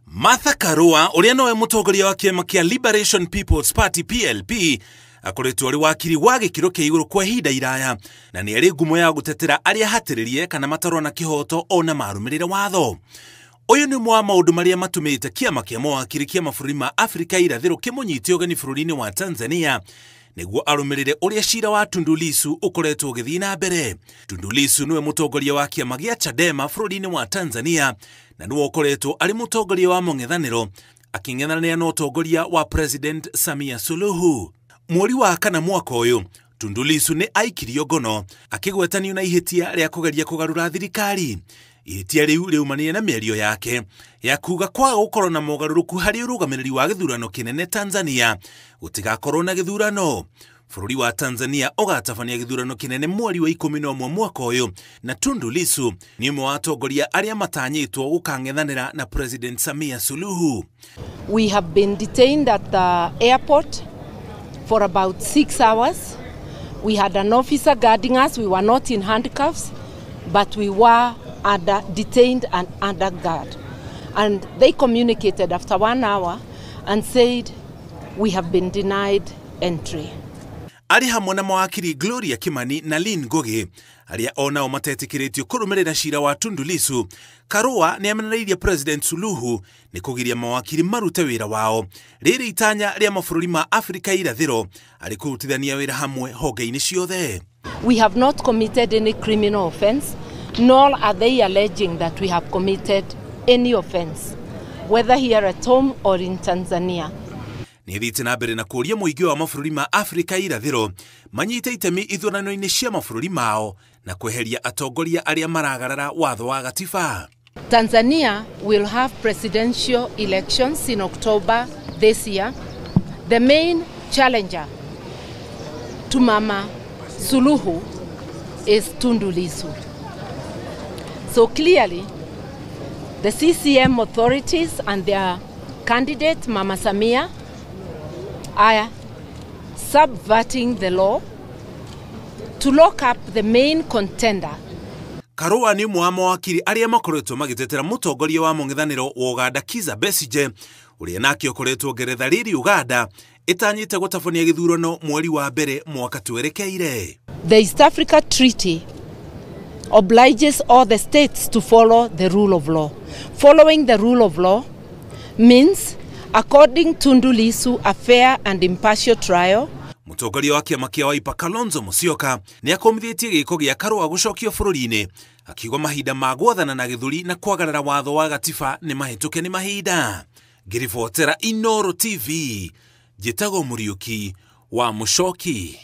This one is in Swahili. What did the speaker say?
Martha Karua uria nowe mutongoria wa kiama kia Liberation People's Party PLP akoretwo ari wakiri wa gikiro kia iguru kwa ihinda iraya na ni ari ngumo ya gutetera aria hatiririe kana matarwa na kihoto ona marumirire watho. Uyu ni mwa maundu maria matumite kiama kia mawakiri kia mabũrũri ma Afrika irathĩro kimunyite ũgeni bũrũri-inĩ wa Tanzania niguo arumirire uria cira wa Tundu Lissu ukoretwo ũgĩthiĩ na mbere. Tundu Lissu niwe mutongoria wa kiama gia Chadema bũrũri-inĩ wa Tanzania na niwe ukoretwo ari mutongoria wa mũng'ethanĩro aking'ethanĩra na ũtongoria wa President Samia Suluhu. Mweri wa kana mwaka uyu Tundu Lissu ni aikirio ngono akigwetanio na ihitia ria kugeria kugarura thirikari. Ihitia riu riumanire na mĩario yake ya kuga kwaga gukorwo na mogaruruku hari urugamiriri wa githurano kinene Tanzania gutigakorwo na githurano. Bũrũri wa Tanzania ugatabania githurano kinene mweri wa 11 mwaka uyu na Tundu Lissu ni umwe wa atongoria aria matanyitwo gukang'ethanĩra na President Samia Suluhu. We have been detained at the airport for about 6 hours. We had an officer guarding us. We were not in handcuffs, but we were detained and under guard. And they communicated after 1 hour and said, we have been denied entry. Ari hamwe na mawakiri Gloria Kimani na Lynn Ngugi aria onao matetikiritio kurumirira cira wa Tundu Lissu. Karua ni amenereirie President Suluhu ni kugiria mawakiri marute wira wao riri itanya ria mabũrũri ma Afrika irathĩro ari kurutithania wira hamwe honge-ini ciothe. We have not committed any criminal offense, nor are they alleging that we have committed any offense, whether here at home or in Tanzania. Ni thiĩte na mbere na kũria mũingĩ wa mabũrũri ma Afrika irathĩro manyite itemi ithurano-inĩ cia mabũrũri mao na kweheria atongoria aria maragarara watho wa gatiba. Tanzania will have presidential elections in October this year. The main challenger to Mama Suluhu is Tundu Lissu. So clearly, the CCM authorities and their candidate, Mama Samia, are subverting the law to lock up the main contender. Karua ni umwe wa mawakiri aria makoretwo magitetera mutongoria wa mũng'ethanĩro wa Uganda Kizza Besigye uria nake ukoretwo ngeretha riri Uganda itanyite gutabania githurano mweri wa mbere mwaka twerekeire. The East Africa Treaty obliges all the states to follow the rule of law. Following the rule of law means, according to Tundu Lissu, a fair and impartial trial. Mutongoria wa kiama kia Wiper Kalonzo Musyoka ni akomithĩtie gĩko gĩa Karua gucokio bũrũri-inĩ akiuga mahinda ma gwathana na gĩthũri na kwagarara watho wa gatiba ni mahĩtũke ni mahinda. Ngĩribotera Inooro TV, njĩtagwo Mũriũki wa Mũchoki.